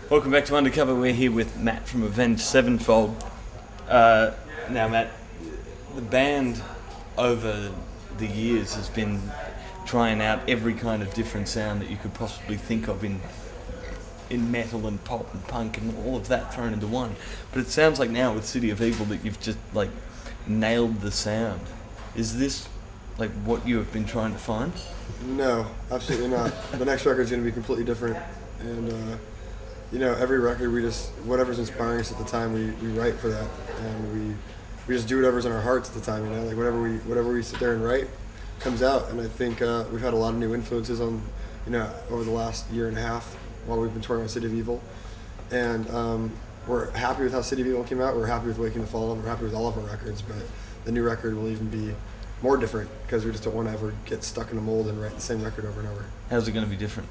Welcome back to Undercover. We're here with Matt from Avenged Sevenfold. Now, Matt, the band over the years has been trying out every kind of different sound that you could possibly think of in metal and pop and punk and all of that thrown into one. But it sounds like now with City of Evil that you've just nailed the sound. Is this what you have been trying to find? No, absolutely not. The next record's going to be completely different, and every record whatever's inspiring us at the time, we write for that, and we just do whatever's in our hearts at the time. Whatever we sit there and write comes out. And I think we've had a lot of new influences on over the last year and a half while we've been touring on City of Evil, and we're happy with how City of Evil came out. We're happy with Waking the Fallen. We're happy with all of our records, but the new record will even be more different because we just don't want to ever get stuck in a mold and write the same record over and over. How's it going to be different?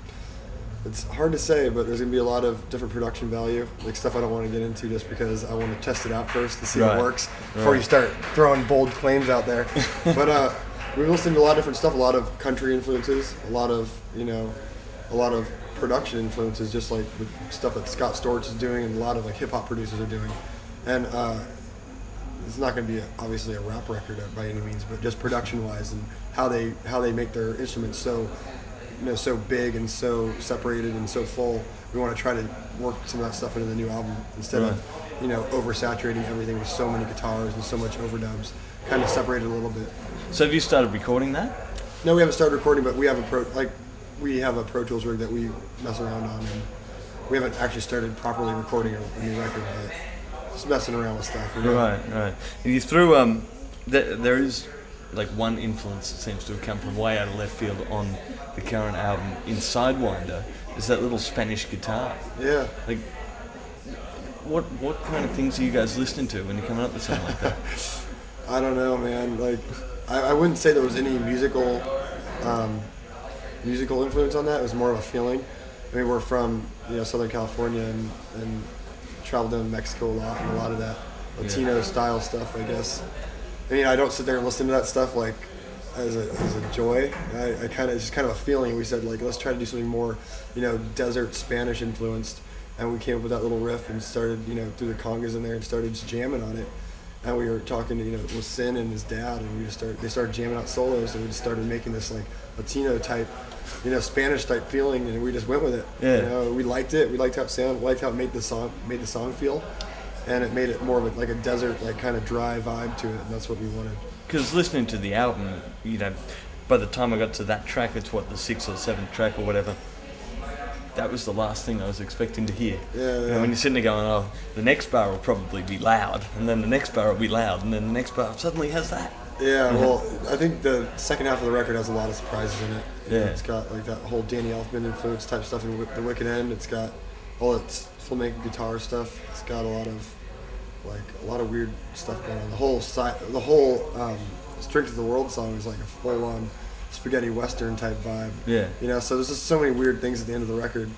It's hard to say, but there's going to be a lot of different production value, like stuff I don't want to get into just because I want to test it out first to see if it works before you start throwing bold claims out there. But we've listened to a lot of different stuff, a lot of country influences, a lot of production influences, just like with stuff that Scott Storch is doing and a lot of hip hop producers are doing. And it's not going to be obviously a rap record by any means, but just production-wise and how they make their instruments so big and so separated and so full. We want to try to work some of that stuff into the new album instead of oversaturating everything with so many guitars and so much overdubs. Kind of separate it a little bit. So have you started recording that? No, we haven't started recording, but we have a Pro Tools rig that we mess around on, and we haven't actually started properly recording a new record, but just messing around with stuff. Right. And you threw there is one influence that seems to have come from way out of left field on the current album in Sidewinder is that little Spanish guitar. Yeah. What kind of things are you guys listening to when you're coming up with something like that? I don't know, man. I wouldn't say there was any musical influence on that. It was more of a feeling. I mean, we're from Southern California and traveled down to Mexico a lot, and a lot of that Latino style stuff, I guess. I mean, I don't sit there and listen to that stuff as a joy. It's just kind of a feeling. We said let's try to do something more, desert Spanish influenced, and we came up with that little riff and started, threw the congas in there and started just jamming on it. And we were talking to with Sin and his dad, and they started jamming out solos, and we just started making this Latino type, Spanish type feeling, and we just went with it. Yeah. We liked it. We liked how it sounded. We liked how it made the song feel. And it made it more of a desert, kind of dry vibe to it, and that's what we wanted. Because listening to the album, by the time I got to that track, it's the 6th or 7th track or whatever, that was the last thing I was expecting to hear. Yeah. When you're sitting there going, oh, the next bar will probably be loud, and then the next bar will be loud, and then the next bar suddenly has that. Yeah, well, I think the second half of the record has a lot of surprises in it. Yeah. It's got that whole Danny Elfman influence type stuff in the Wicked End. It's got all its flamenco guitar stuff. It's got a lot of weird stuff going on. The whole Strength of the World song is like a full-on spaghetti western type vibe. Yeah. So there's just so many weird things at the end of the record.